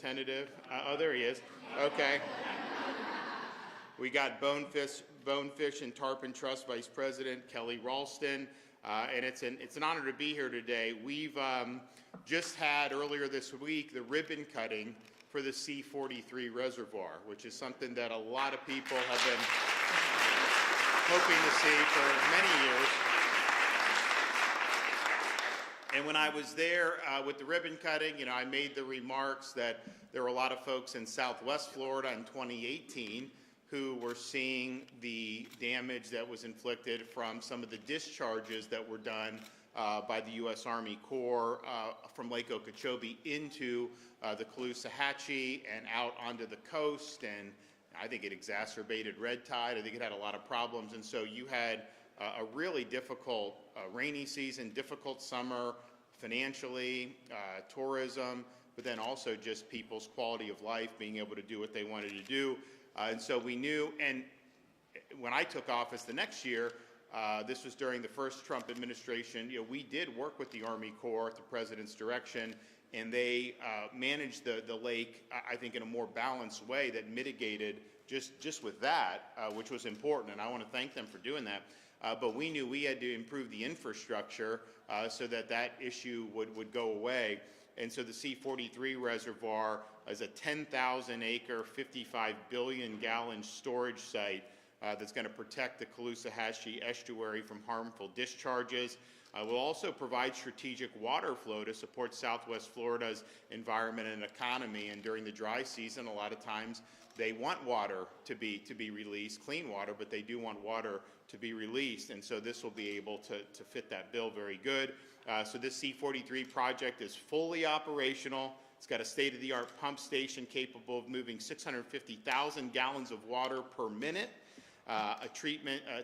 tentative. Oh, there he is. Okay. We got Bonefish and Tarpon Trust Vice President Kelly Ralston, and it's an honor to be here today. We've just had earlier this week the ribbon cutting for the C-43 reservoir, which is something that a lot of people have been hoping to see for many years. And when I was there with the ribbon cutting, I made the remarks that there were a lot of folks in Southwest Florida in 2018 who were seeing the damage that was inflicted from some of the discharges that were done by the U.S. Army Corps from Lake Okeechobee into the Caloosahatchee and out onto the coast. And I think it exacerbated red tide. I think it had a lot of problems. And so you had a really difficult rainy season, difficult summer financially, tourism, but then also just people's quality of life, being able to do what they wanted to do. And so we knew, and when I took office the next year, this was during the first Trump administration, we did work with the Army Corps at the President's direction, and they managed the lake, I think, in a more balanced way that mitigated just with that, which was important, and I want to thank them for doing that. But we knew we had to improve the infrastructure so that issue would go away. And so the C-43 reservoir is a 10,000-acre, 55 billion-gallon storage site that's going to protect the Caloosahatchee estuary from harmful discharges. Will also provide strategic water flow to support Southwest Florida's environment and economy. And during the dry season, a lot of times they want water to be released, clean water, but they do want water to be released. And so this will be able to fit that bill very good. So this C-43 project is fully operational. It's got a state-of-the-art pump station capable of moving 650,000 gallons of water per minute. A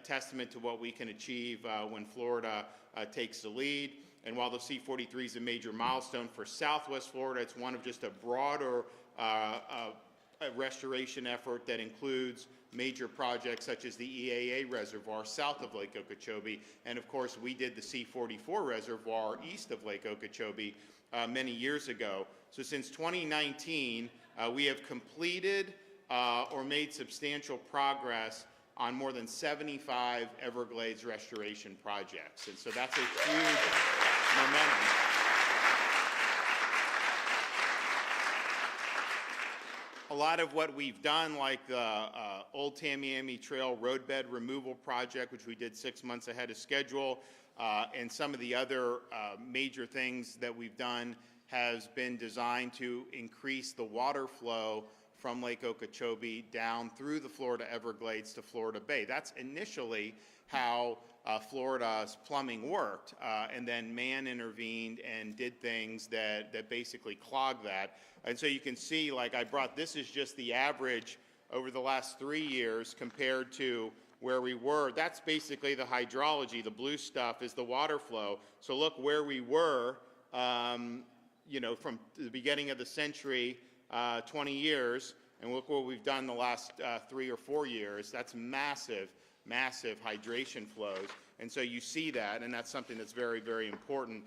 testament to what we can achieve when Florida takes the lead. And while the C-43 is a major milestone for Southwest Florida, it's one of just a broader restoration effort that includes major projects such as the EAA reservoir south of Lake Okeechobee. And of course, we did the C-44 reservoir east of Lake Okeechobee many years ago. So since 2019, we have completed or made substantial progress on more than 75 Everglades restoration projects. And so that's a huge momentum. A lot of what we've done, like the Old Tamiami Trail roadbed removal project, which we did 6 months ahead of schedule, and some of the other major things that we've done has been designed to increase the water flow from Lake Okeechobee down through the Florida Everglades to Florida Bay. That's initially how Florida's plumbing worked, and then man intervened and did things that basically clogged that. And so you can see, like this is just the average over the last 3 years compared to where we were. That's basically the hydrology. The blue stuff is the water flow. So look where we were, from the beginning of the century, 20 years, and look what we've done the last 3 or 4 years. That's massive hydration flows. And so you see that, and that's something that's very, very important.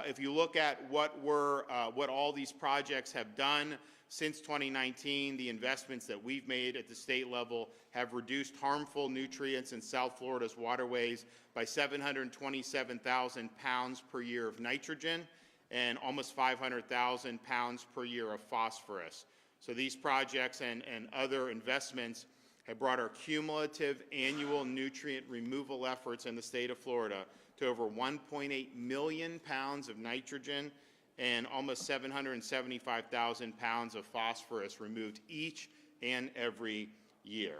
If you look at what all these projects have done since 2019, the investments that we've made at the state level have reduced harmful nutrients in South Florida's waterways by 727,000 pounds per year of nitrogen and almost 500,000 pounds per year of phosphorus. So these projects and other investments have brought our cumulative annual nutrient removal efforts in the state of Florida to over 1.8 million pounds of nitrogen and almost 775,000 pounds of phosphorus removed each and every year.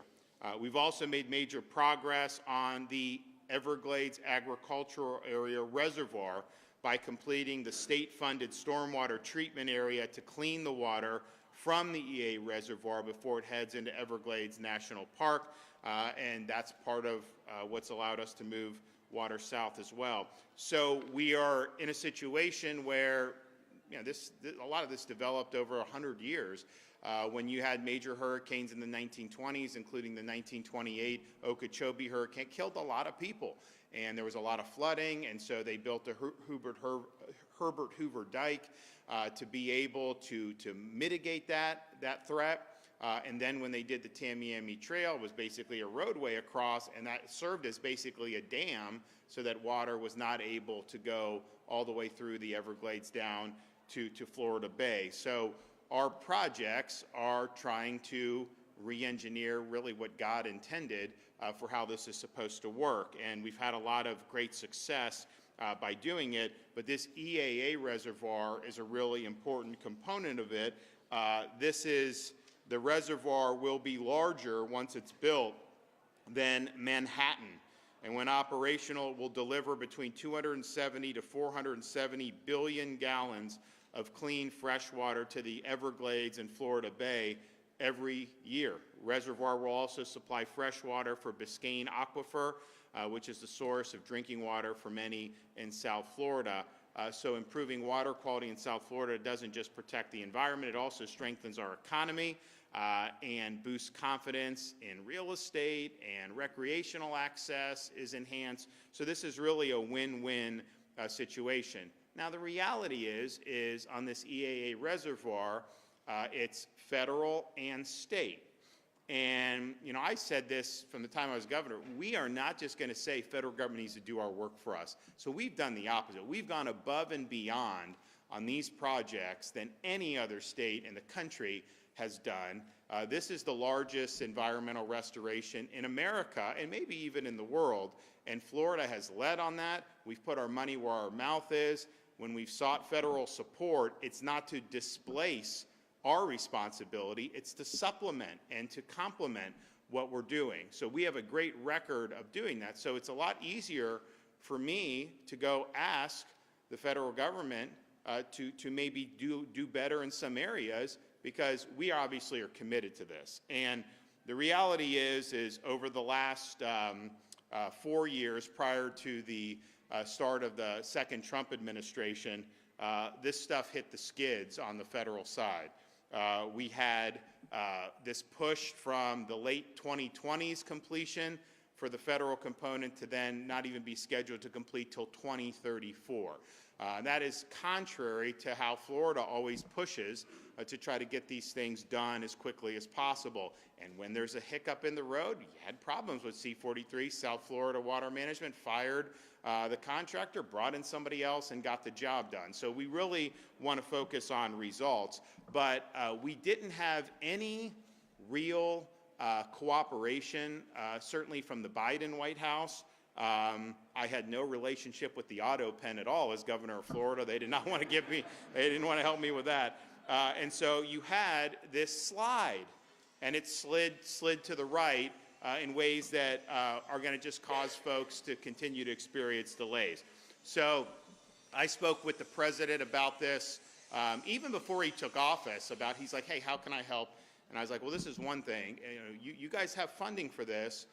We've also made major progress on the Everglades Agricultural Area Reservoir by completing the state-funded stormwater treatment area to clean the water from the EA reservoir before it heads into Everglades National Park, and that's part of what's allowed us to move water south as well. So we are in a situation where a lot of this developed over 100 years. When you had major hurricanes in the 1920s, including the 1928 Okeechobee hurricane, killed a lot of people, and there was a lot of flooding, and so they built the Herbert Hoover Dike to be able to mitigate that threat. And then when they did the Tamiami Trail, it was basically a roadway across, and that served as basically a dam so that water was not able to go all the way through the Everglades down to Florida Bay. So our projects are trying to re-engineer really what God intended for how this is supposed to work. And we've had a lot of great success by doing it, but this EAA reservoir is a really important component of it. The reservoir will be larger once it's built than Manhattan. And when operational, it will deliver between 270 to 470 billion gallons of clean fresh water to the Everglades and Florida Bay every year. Reservoir will also supply fresh water for Biscayne Aquifer, which is the source of drinking water for many in South Florida. So improving water quality in South Florida doesn't just protect the environment, it also strengthens our economy and boosts confidence in real estate, and recreational access is enhanced. So this is really a win-win situation. Now the reality is on this EAA reservoir, it's federal and state. And, you know, I said this from the time I was governor, we are not just going to say federal government needs to do our work for us. So we've done the opposite. We've gone above and beyond on these projects than any other state in the country has done. This is the largest environmental restoration in America and maybe even in the world. And Florida has led on that. We've put our money where our mouth is. When we've sought federal support, it's not to displace our responsibility, it's to supplement and to complement what we're doing. So we have a great record of doing that. So it's a lot easier for me to go ask the federal government to maybe do better in some areas, because we obviously are committed to this. And the reality is over the last 4 years prior to the start of the second Trump administration, this stuff hit the skids on the federal side. We had this push from the late 2020s completion for the federal component to then not even be scheduled to complete till 2034. That is contrary to how Florida always pushes to try to get these things done as quickly as possible. And when there's a hiccup in the road, you had problems with C-43. South Florida Water Management fired the contractor, brought in somebody else, and got the job done. So we really want to focus on results. But we didn't have any real cooperation, certainly from the Biden White House. I had no relationship with the auto pen at all as governor of Florida. They did not want to give me, they didn't want to help me with that. And so you had this slide, and it slid to the right in ways that are going to just cause folks to continue to experience delays. So I spoke with the president about this even before he took office. He's like, hey, how can I help? And I was like, well, this is one thing. You guys have funding for this.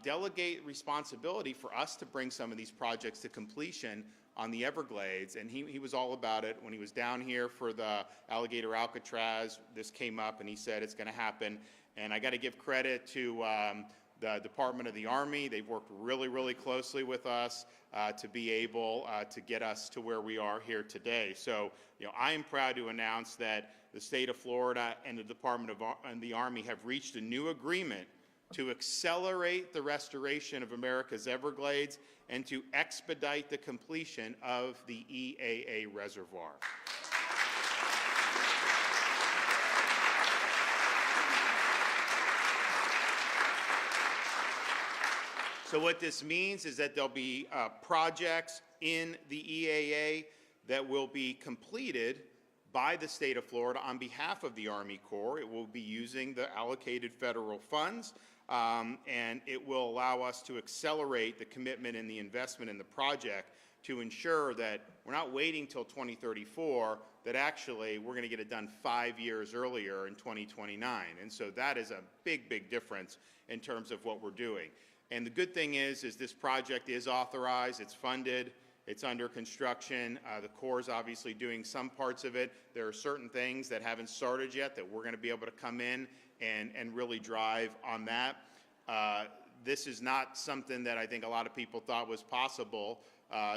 Delegate responsibility for us to bring some of these projects to completion on the Everglades. And he was all about it. When he was down here for the Alligator Alcatraz, this came up, and he said it's going to happen. And I got to give credit to the Department of the Army. They've worked really, really closely with us to be able to get us to where we are here today. So, I am proud to announce that the state of Florida and the Department of the Army have reached a new agreement to accelerate the restoration of America's Everglades and to expedite the completion of the EAA reservoir. So what this means is that there'll be projects in the EAA that will be completed by the state of Florida on behalf of the Army Corps. It will be using the allocated federal funds, and it will allow us to accelerate the commitment and the investment in the project to ensure that we're not waiting till 2034, that actually we're going to get it done 5 years earlier in 2029. And so that is a big, big difference in terms of what we're doing. And the good thing is this project is authorized, it's funded, it's under construction. The Corps is obviously doing some parts of it. There are certain things that haven't started yet that we're going to be able to come in and really drive on that. This is not something that I think a lot of people thought was possible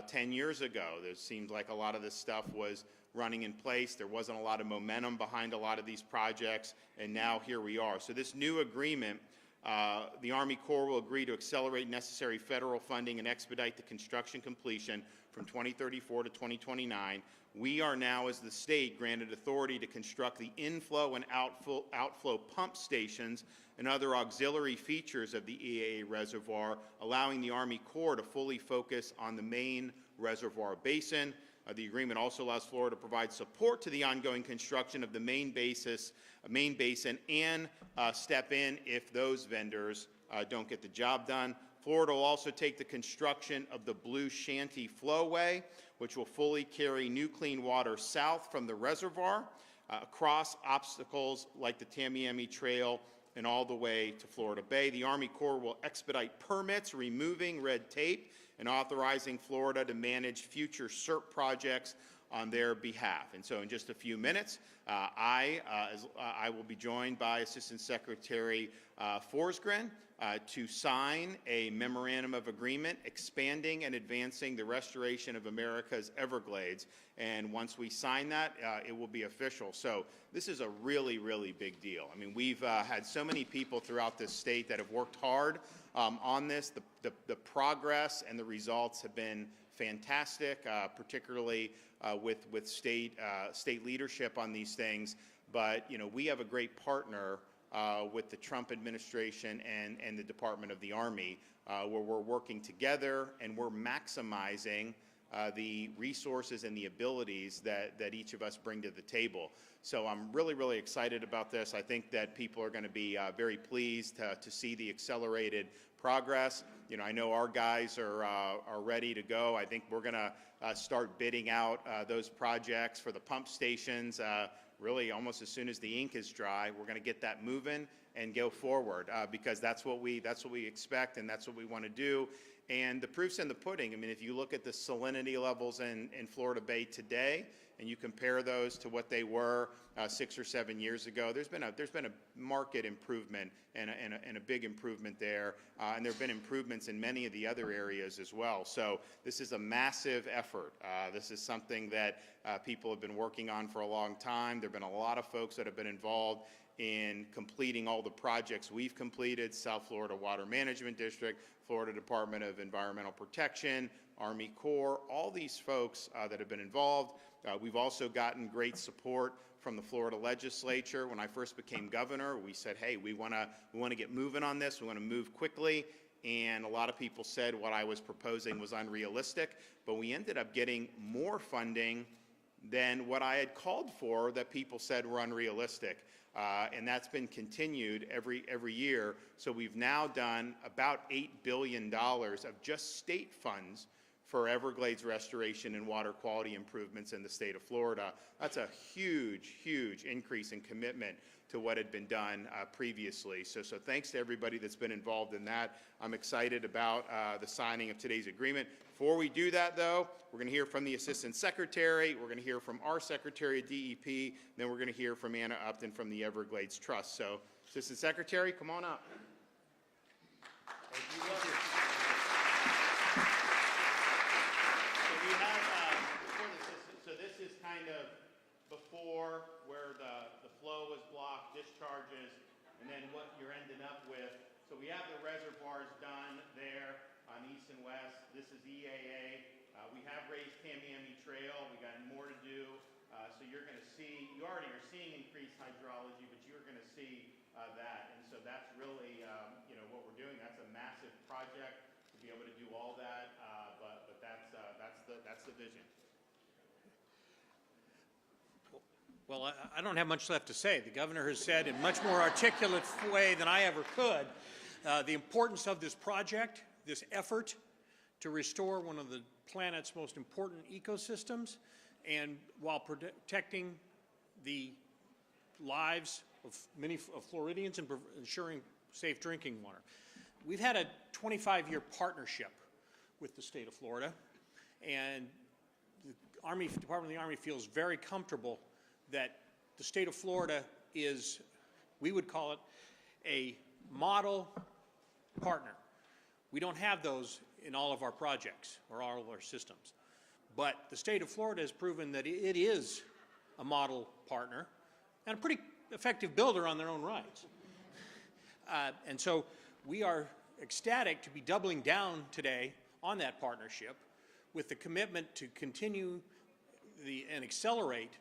10 years ago. There seemed like a lot of this stuff was running in place. There wasn't a lot of momentum behind a lot of these projects, and now here we are. So this new agreement, the Army Corps will agree to accelerate necessary federal funding and expedite the construction completion from 2034 to 2029. We are now, as the state, granted authority to construct the inflow and outflow pump stations and other auxiliary features of the EAA reservoir, allowing the Army Corps to fully focus on the main reservoir basin. The agreement also allows Florida to provide support to the ongoing construction of the main basin and step in if those vendors don't get the job done. Florida will also take the construction of the Blue Shanty Flowway, which will fully carry new clean water south from the reservoir, across obstacles like the Tamiami Trail and all the way to Florida Bay. The Army Corps will expedite permits, removing red tape, and authorizing Florida to manage future CERP projects on their behalf. And so in just a few minutes, I will be joined by Assistant Secretary Forsgren to sign a memorandum of agreement expanding and advancing the restoration of America's Everglades. And once we sign that, it will be official. So this is a really, really big deal. I mean, we've had so many people throughout this state that have worked hard on this. The progress and the results have been fantastic, particularly with state leadership on these things. But, you know, we have a great partner with the Trump administration and the Department of the Army, where we're working together and we're maximizing the resources and the abilities that each of us bring to the table. So I'm really, really excited about this. I think that people are going to be very pleased to see the accelerated progress. You know, I know our guys are ready to go. I think we're going to start bidding out those projects for the pump stations really almost as soon as the ink is dry. We're going to get that moving and go forward because that's what we expect and that's what we want to do. And the proof's in the pudding. I mean, if you look at the salinity levels in Florida Bay today, and you compare those to what they were 6 or 7 years ago, there's been a market improvement and a big improvement there, and there have been improvements in many of the other areas as well. So this is a massive effort. This is something that people have been working on for a long time. There have been a lot of folks that have been involved in completing all the projects we've completed: South Florida Water Management District, Florida Department of Environmental Protection, Army Corps, all these folks that have been involved. We've also gotten great support from the Florida legislature. When I first became governor, we said, hey, we want to get moving on this. We want to move quickly. And a lot of people said what I was proposing was unrealistic. But we ended up getting more funding than what I had called for that people said were unrealistic. And that's been continued every year. So we've now done about $8 billion of just state funds for Everglades restoration and water quality improvements in the state of Florida. That's a huge, huge increase in commitment to what had been done previously. So thanks to everybody that's been involved in that. I'm excited about the signing of today's agreement. Before we do that, though, we're going to hear from the Assistant Secretary, we're going to hear from our Secretary of DEP, then we're going to hear from Anna Upton from the Everglades Trust. So, Assistant Secretary, come on up. Thank you. So this is kind of before where the flow was blocked, discharges, and then what you're ending up with. So we have the reservoirs done there on east and west. This is EAA. We have raised Tamiami Trail. We got more to do. So you're going to see, you already are seeing increased hydrology, but you're going to see that. And so that's really, what we're doing. That's a massive project to be able to do all that. But that's the vision. Well, I don't have much left to say. The governor has said in much more articulate way than I ever could the importance of this project, this effort to restore one of the planet's most important ecosystems, and while protecting the lives of many of Floridians and ensuring safe drinking water. We've had a 25-year partnership with the state of Florida, and the Department of the Army feels very comfortable that the state of Florida is, we would call it, a model partner We don't have those in all of our projects or all of our systems. But the state of Florida has proven that it is a model partner and a pretty effective builder on their own rights. And so we are ecstatic to be doubling down today on that partnership with the commitment to continue and accelerate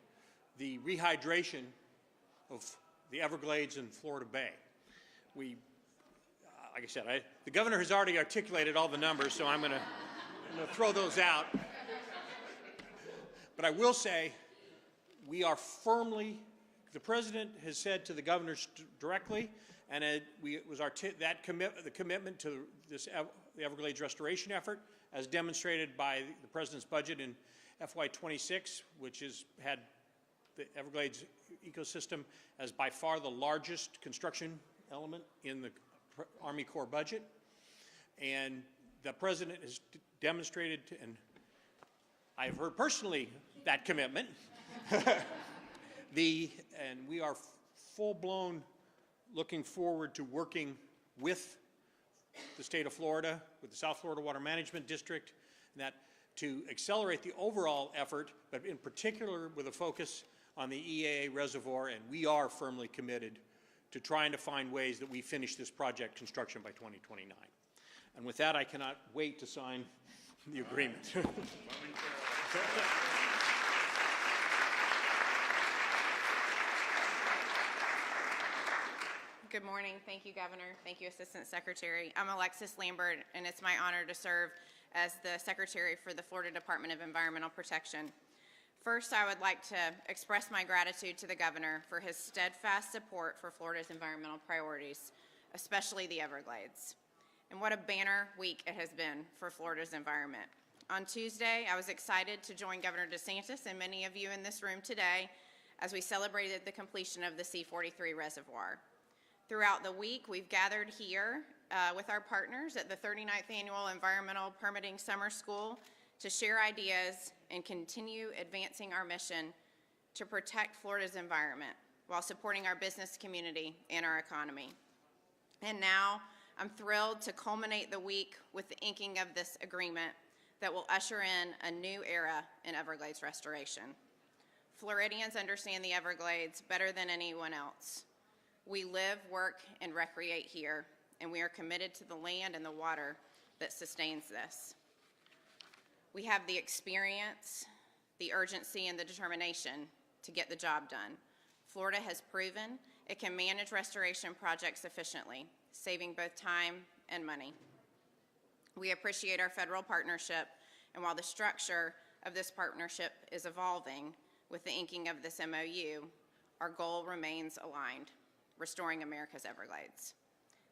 the rehydration of the Everglades and Florida Bay. We, like I said, the governor has already articulated all the numbers, so I'm going to throw those out. But I will say, we are firmly, the president has said to the governors directly, and the commitment to the Everglades restoration effort, as demonstrated by the president's budget in FY26, which has had the Everglades ecosystem as by far the largest construction element in the Army Corps budget. And the president has demonstrated, and I have heard personally that commitment, and we are full-blown looking forward to working with the state of Florida, with the South Florida Water Management District, to accelerate the overall effort, but in particular with a focus on the EAA reservoir, and we are firmly committed to trying to find ways that we finish this project construction by 2029. And with that, I cannot wait to sign the agreement. Good morning. Thank you, Governor. Thank you, Assistant Secretary. I'm Alexis Lambert, and it's my honor to serve as the Secretary for the Florida Department of Environmental Protection. First, I would like to express my gratitude to the Governor for his steadfast support for Florida's environmental priorities, especially the Everglades. And what a banner week it has been for Florida's environment. On Tuesday, I was excited to join Governor DeSantis and many of you in this room today as we celebrated the completion of the C-43 reservoir. Throughout the week, we've gathered here with our partners at the 39th Annual Environmental Permitting Summer School to share ideas and continue advancing our mission to protect Florida's environment while supporting our business community and our economy. And now, I'm thrilled to culminate the week with the inking of this agreement that will usher in a new era in Everglades restoration. Floridians understand the Everglades better than anyone else. We live, work, and recreate here, and we are committed to the land and the water that sustains this. We have the experience, the urgency, and the determination to get the job done. Florida has proven it can manage restoration projects efficiently, saving both time and money. We appreciate our federal partnership, and while the structure of this partnership is evolving with the inking of this MOU, our goal remains aligned: restoring America's Everglades.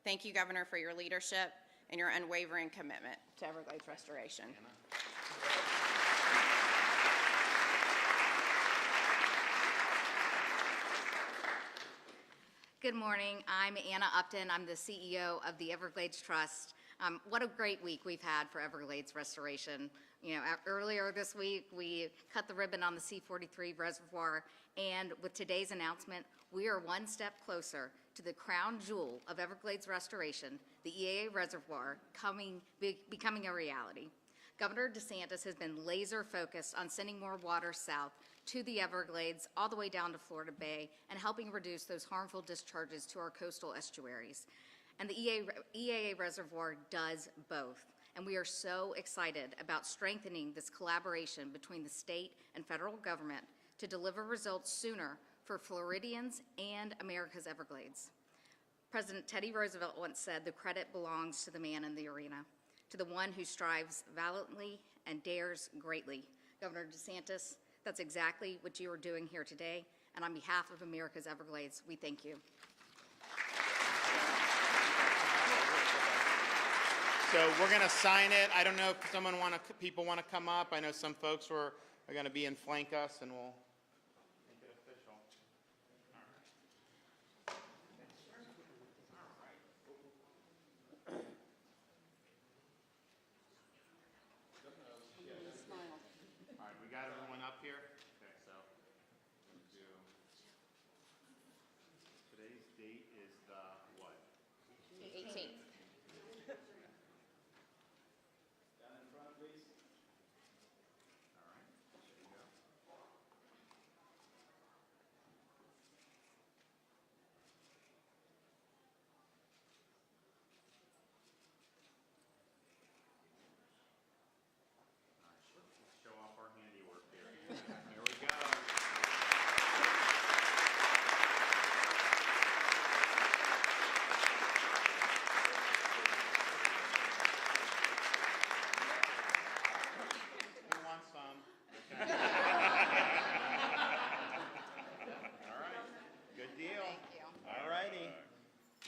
Thank you, Governor, for your leadership and your unwavering commitment to Everglades restoration. Good morning. I'm Anna Upton. I'm the CEO of the Everglades Trust. What a great week we've had for Everglades restoration. You know, earlier this week, we cut the ribbon on the C-43 reservoir, and with today's announcement, we are one step closer to the crown jewel of Everglades restoration, the EAA reservoir, becoming a reality. Governor DeSantis has been laser focused on sending more water south to the Everglades, all the way down to Florida Bay, and helping reduce those harmful discharges to our coastal estuaries. And the EAA reservoir does both. And we are so excited about strengthening this collaboration between the state and federal government to deliver results sooner for Floridians and America's Everglades. President Teddy Roosevelt once said, "The credit belongs to the man in the arena, to the one who strives valiantly and dares greatly." Governor DeSantis, that's exactly what you are doing here today. And on behalf of America's Everglades, we thank you. So we're going to sign it. I don't know if people want to come up. I know some folks are going to be and flank us, and we'll make it official. All right, we got everyone up here? Okay, so we'll do. Today's date is the what? The 18th.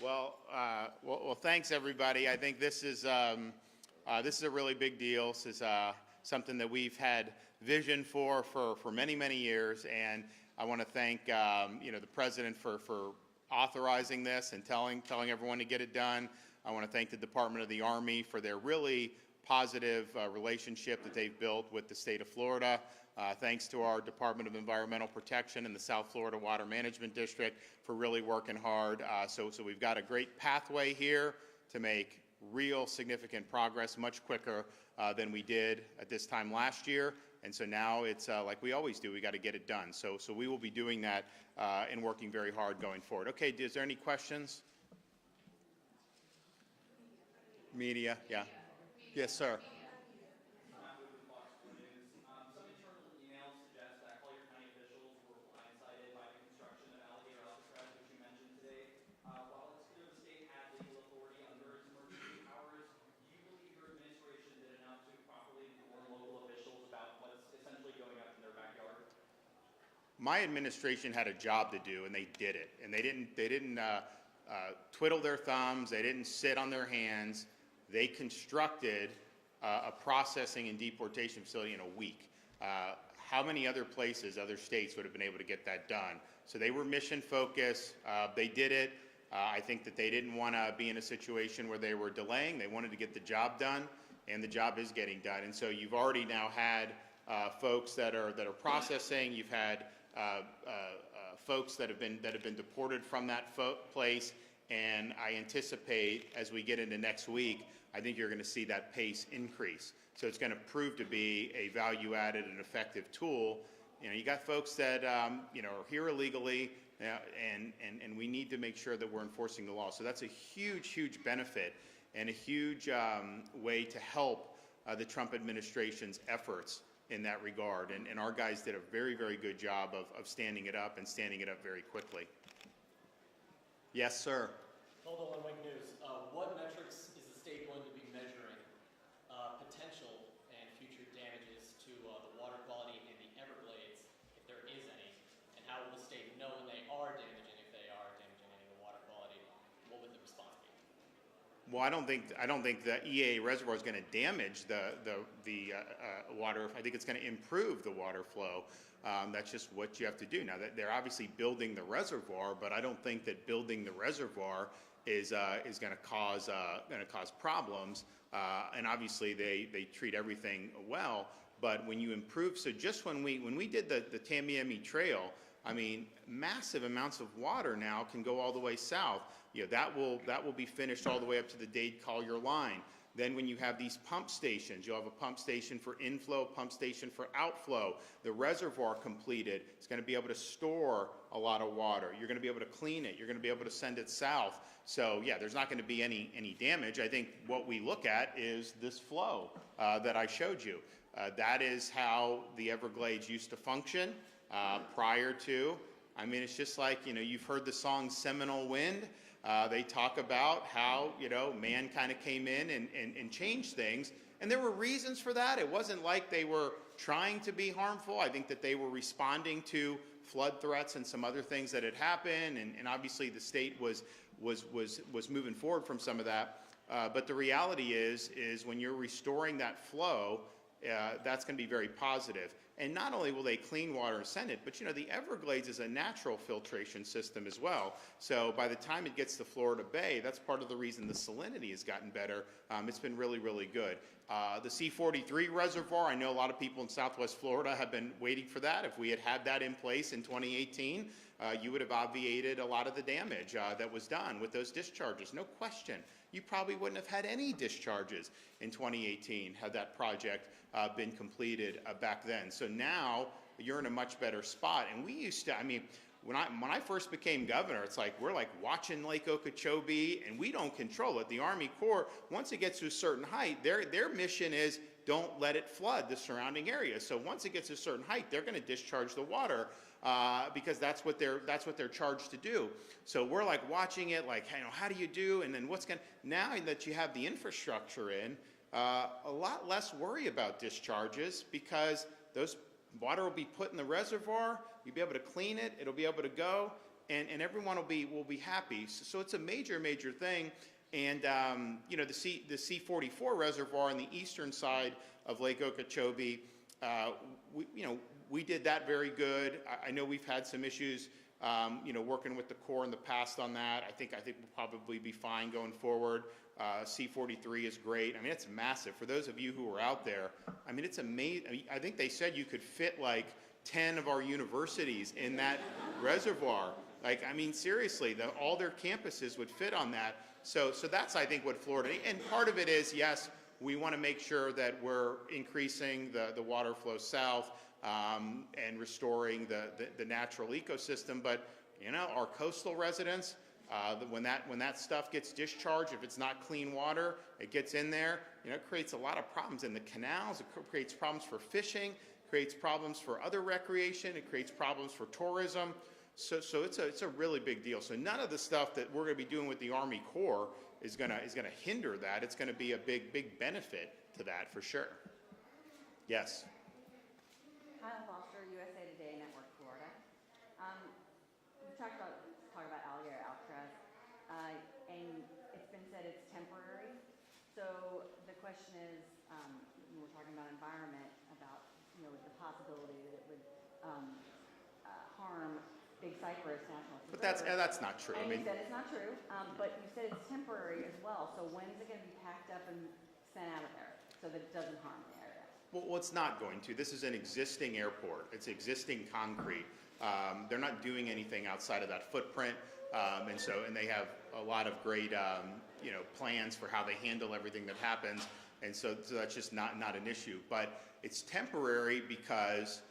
Well, thanks everybody. I think this is a really big deal. This is something that we've had vision for many, many years, and I want to thank the president for authorizing this and telling everyone to get it done. I want to thank the Department of the Army for their really positive relationship that they've built with the state of Florida. Thanks to our Department of Environmental Protection and the South Florida Water Management District for really working hard. So we've got a great pathway here to make real significant progress much quicker than we did at this time last year. And so now it's like we always do, we got to get it done. So we will be doing that and working very hard going forward. Okay, is there any questions? Media, yeah. Yes, sir. My administration had a job to do, and they did it. And they didn't twiddle their thumbs. They didn't sit on their hands. They constructed a processing and deportation facility in a week. How many other places, other states would have been able to get that done? So they were mission focused. They did it. I think that they didn't want to be in a situation where they were delaying. They wanted to get the job done, and the job is getting done. And so you've already now had folks that are processing. You've had folks that have been deported from that place, and I anticipate as we get into next week, I think you're going to see that pace increase. So it's going to prove to be a value-added and effective tool. You got folks that are here illegally, and we need to make sure that we're enforcing the law. So that's a huge benefit and a huge way to help the Trump administration's efforts in that regard, and our guys did a very good job of standing it up and standing it up very quickly. Yes, sir. Hold on, Wake News. What metrics is the state going to be measuring potential and future damages to the water quality in the Everglades, if there is any, and how will the state know when they are damaging, if they are damaging any of the water quality? What would the response be? Well, I don't think the EA reservoir is going to damage the water. I think it's going to improve the water flow. That's just what you have to do. Now, they're obviously building the reservoir, but I don't think that building the reservoir is going to cause problems. And obviously, they treat everything well. But when you improve, so just when we did the Tamiami Trail, I mean, massive amounts of water now can go all the way south. That will be finished all the way up to the Dade-Collier line. Then when you have these pump stations, you'll have a pump station for inflow, pump station for outflow. The reservoir completed, it's going to be able to store a lot of water. You're going to be able to clean it. You're going to be able to send it south. So yeah, there's not going to be any damage. I think what we look at is this flow that I showed you. That is how the Everglades used to function prior to. I mean, it's just like, you've heard the song Seminole Wind. They talk about how, man kind of came in and changed things. And there were reasons for that. It wasn't like they were trying to be harmful. I think that they were responding to flood threats and some other things that had happened. And obviously the state was moving forward from some of that. But the reality is when you're restoring that flow, that's going to be very positive. And not only will they clean water and send it, but the Everglades is a natural filtration system as well. So by the time it gets to Florida Bay, that's part of the reason the salinity has gotten better. It's been really good. The C-43 reservoir, I know a lot of people in Southwest Florida have been waiting for that. If we had that in place in 2018, you would have obviated a lot of the damage that was done with those discharges, no question. You probably wouldn't have had any discharges in 2018 had that project been completed back then. So now you're in a much better spot. And we used to, when I first became governor, it's like we're like watching Lake Okeechobee, and we don't control it. The Army Corps, once it gets to a certain height, their mission is don't let it flood the surrounding area. So once it gets to a certain height, they're going to discharge the water because that's what they're charged to do. So we're like watching it, like, how do you do? And then now that you have the infrastructure in, a lot less worry about discharges because those water will be put in the reservoir. You'll be able to clean it. It'll be able to go. and everyone will be happy. So it's a major thing. And you know, the C44 reservoir on the eastern side of Lake Okeechobee, we did that very good. I know we've had some issues, you know, working with the Corps in the past on that. I think we'll probably be fine going forward. C43 is great. I mean, it's massive. For those of you who are out there, I mean, it's amazing. I mean, I think they said you could fit like 10 of our universities in that reservoir. Like, I mean, seriously, all their campuses would fit on that. So that's, I think, what Florida, and part of it is, yes, we want to make sure that we're increasing the water flow south and restoring the natural ecosystem. But, you know, our coastal residents, when that stuff gets discharged, if it's not clean water, it gets in there, you know, it creates a lot of problems in the canals. It creates problems for fishing, creates problems for other recreation, it creates problems for tourism. So it's a really big deal. So none of the stuff that we're going to be doing with the Army Corps is going to hinder that. It's going to be a big benefit to that for sure. Yes. Hi, I'm Foster, USA Today Network, Florida. We talk about alligator alcatraz, and it's been said it's temporary. So the question is, when we're talking about environment, about the possibility that it would harm Big Cypress National Preserve. But that's not true. And I mean, you said it's not true, but you said it's temporary as well. So when is it going to be packed up and sent out of there so that it doesn't harm the area? well, it's not going to. This is an existing airport. It's existing concrete. They're not doing anything outside of that footprint, and they have a lot of great plans for how they handle everything that happens, and so that's just not an issue. But it's temporary because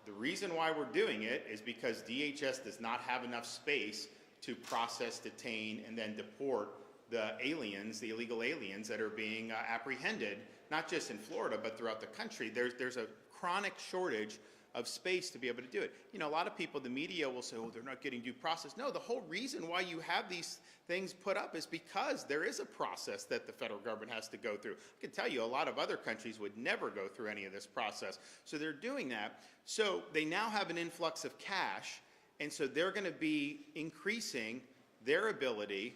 the reason why we're doing it is because DHS does not have enough space to process, detain, and then deport the aliens, the illegal aliens that are being apprehended, not just in Florida, but throughout the country. There's a chronic shortage of space to be able to do it. You know, a lot of people, the media will say, oh, they're not getting due process. No, the whole reason why you have these things put up is because there is a process that the federal government has to go through. I can tell you a lot of other countries would never go through any of this process. So they're doing that. So they now have an influx of cash, and so they're going to be increasing their ability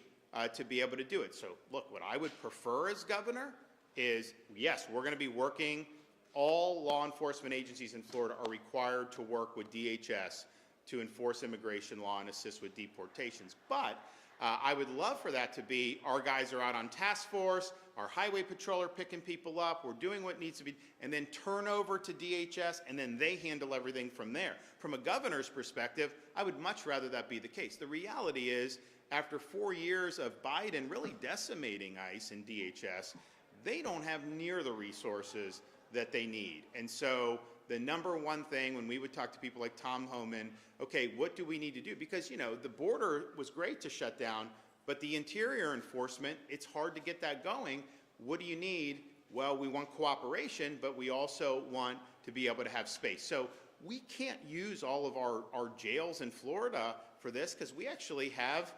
to be able to do it. So look, what I would prefer as governor is, yes, we're going to be working. All law enforcement agencies in Florida are required to work with DHS to enforce immigration law and assist with deportations. But I would love for that to be, our guys are out on task force, our highway patrol are picking people up, we're doing what needs to be, and then turn over to DHS, and then they handle everything from there. From a governor's perspective, I would much rather that be the case. The reality is, after 4 years of Biden really decimating ICE and DHS, they don't have near the resources that they need. And so the number one thing when we would talk to people like Tom Homan, okay, what do we need to do? Because, you know, the border was great to shut down, but the interior enforcement, it's hard to get that going. What do you need? Well, we want cooperation, but we also want to be able to have space. So we can't use all of our jails in Florida for this because we actually have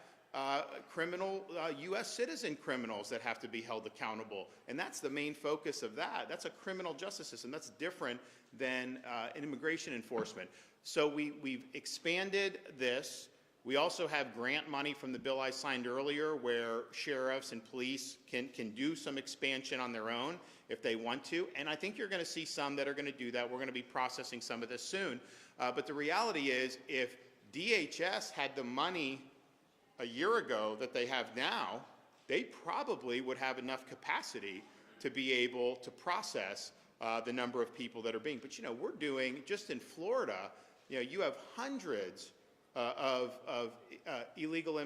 criminal, U.S. citizen criminals that have to be held accountable. And that's the main focus of that. That's a criminal justice system. That's different than an immigration enforcement. So we've expanded this. We also have grant money from the bill I signed earlier where sheriffs and police can do some expansion on their own if they want to. And I think you're going to see some that are going to do that. We're going to be processing some of this soon. But the reality is, if DHS had the money a year ago that they have now, they probably would have enough capacity to be able to process the number of people that are being. But, you know, we're doing, just in Florida, you know, you have hundreds of illegal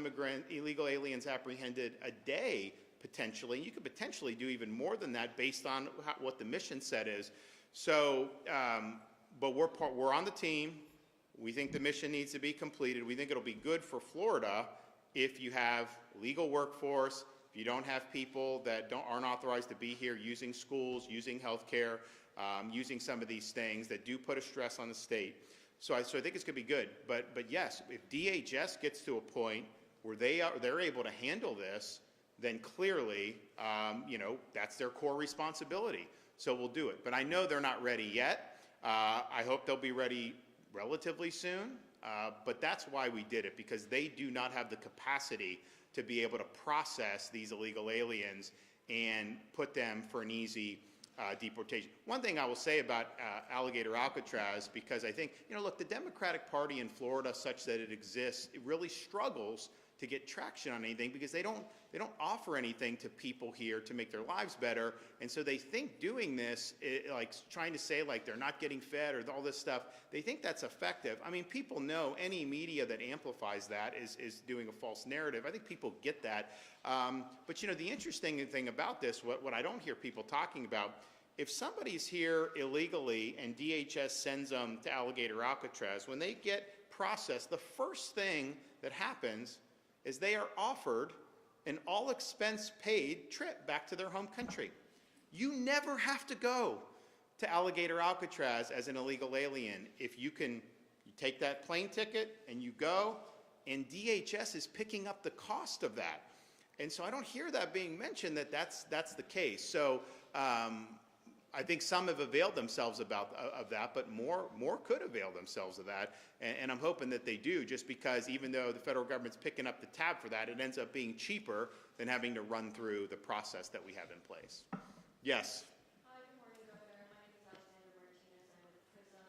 aliens apprehended a day, potentially. You could potentially do even more than that based on what the mission set is. So, but we're on the team. We think the mission needs to be completed. We think it'll be good for Florida if you have legal workforce, if you don't have people that aren't authorized to be here using schools, using healthcare, using some of these things that do put a stress on the state. So I think it's going to be good. But yes, if DHS gets to a point where they're able to handle this, then clearly, you know, that's their core responsibility. So we'll do it. But I know they're not ready yet. I hope they'll be ready relatively soon. But that's why we did it, because they do not have the capacity to be able to process these illegal aliens and put them for an easy deportation. One thing I will say about Alligator Alcatraz, because I think, look, the Democratic Party in Florida, such that it exists, it really struggles to get traction on anything because they don't offer anything to people here to make their lives better. And so they think doing this, like trying to say like they're not getting fed or all this stuff, they think that's effective. I mean, people know any media that amplifies that is doing a false narrative. I think people get that. But the interesting thing about this, what I don't hear people talking about, if somebody's here illegally and DHS sends them to Alligator Alcatraz, when they get processed, the first thing that happens is they are offered an all-expense-paid trip back to their home country. You never have to go to Alligator Alcatraz as an illegal alien. If you take that plane ticket and you go, and DHS is picking up the cost of that. And so I don't hear that being mentioned that's the case. So I think some have availed themselves of that, but more could avail themselves of that. And I'm hoping that they do, just because even though the federal government's picking up the tab for that, it ends up being cheaper than having to run through the process that we have in place. Yes? Hi, good morning, Governor. My name is Alexander Martinez. I'm with PRISM.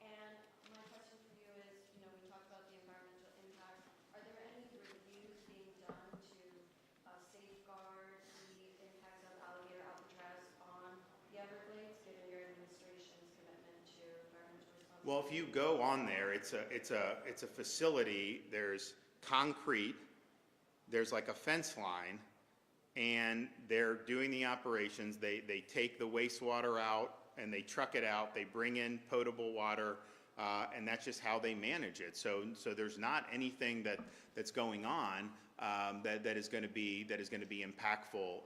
And my question for you is, we talked about the environmental impact. Are there any reviews being done to safeguard the impacts of Alligator Alcatraz on the Everglades, given your administration's commitment to environmental responsibility? Well, if you go on there, it's a facility. There's concrete. There's like a fence line, and they're doing the operations. They take the wastewater out and they truck it out. They bring in potable water, and that's just how they manage it. So there's not anything that's going on that is going to be impactful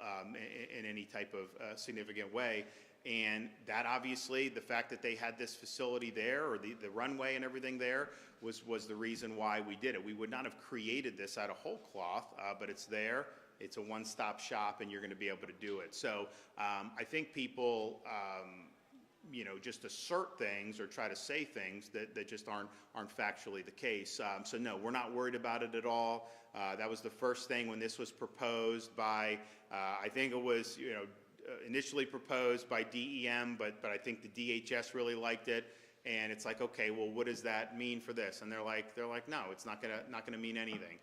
in any type of significant way. And that obviously, the fact that they had this facility there, or the runway and everything there, was the reason why we did it. We would not have created this out of whole cloth, but it's there. It's a one-stop shop, and you're going to be able to do it. So I think people, just assert things or try to say things that just aren't factually the case. So no, we're not worried about it at all. That was the first thing when this was proposed by, I think it was, initially proposed by DEM, but I think the DHS really liked it. And it's like, okay, well, what does that mean for this? And they're like, no, it's not gonna mean anything.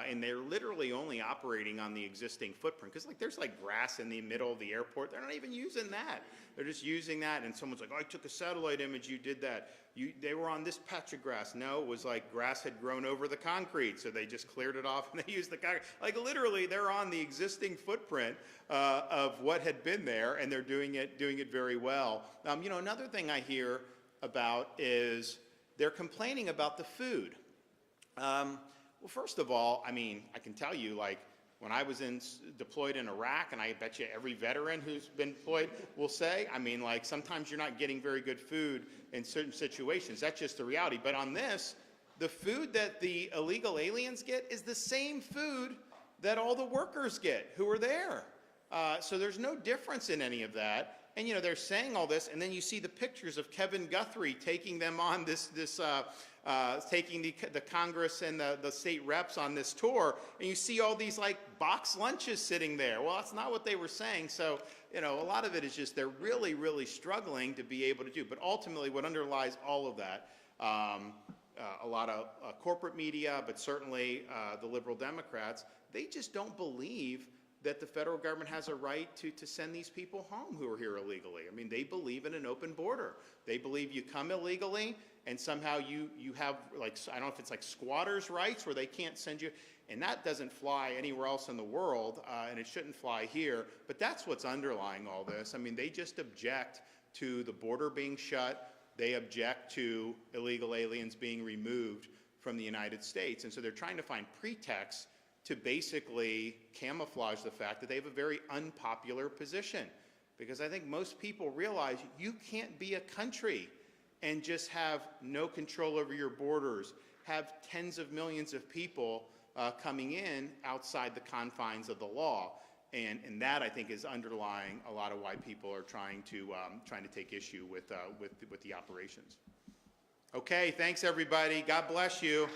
And they're literally only operating on the existing footprint, because there's grass in the middle of the airport. They're not even using that. They're just using that. And someone's like, oh, I took a satellite image. You did that. They were on this patch of grass. No, it was like grass had grown over the concrete, so they just cleared it off and they used the concrete. Literally, they're on the existing footprint of what had been there, and they're doing it very well. Another thing I hear about is they're complaining about the food. Well, first of all, I can tell you, when I was deployed in Iraq, and I bet you every veteran who's been deployed will say, sometimes you're not getting very good food in certain situations. That's just the reality. But on this, the food that the illegal aliens get is the same food that all the workers get who are there. So there's no difference in any of that. And, they're saying all this, and then you see the pictures of Kevin Guthrie taking them on taking the Congress and the state reps on this tour, and you see all these box lunches sitting there. Well, that's not what they were saying. So, a lot of it is just they're really, really struggling to be able to do. But ultimately, what underlies all of that, a lot of corporate media, but certainly the liberal Democrats, they just don't believe that the federal government has a right to send these people home who are here illegally. They believe in an open border. They believe you come illegally, and somehow you have, I don't know if it's squatters' rights where they can't send you, and that doesn't fly anywhere else in the world, and it shouldn't fly here. But that's what's underlying all this. They just object to the border being shut. They object to illegal aliens being removed from the United States. And so they're trying to find pretexts to basically camouflage the fact that they have a very unpopular position. Because I think most people realize you can't be a country and just have no control over your borders, have tens of millions of people coming in outside the confines of the law. And that, I think, is underlying a lot of why people are trying to take issue with the operations. Okay, thanks, everybody. God bless you.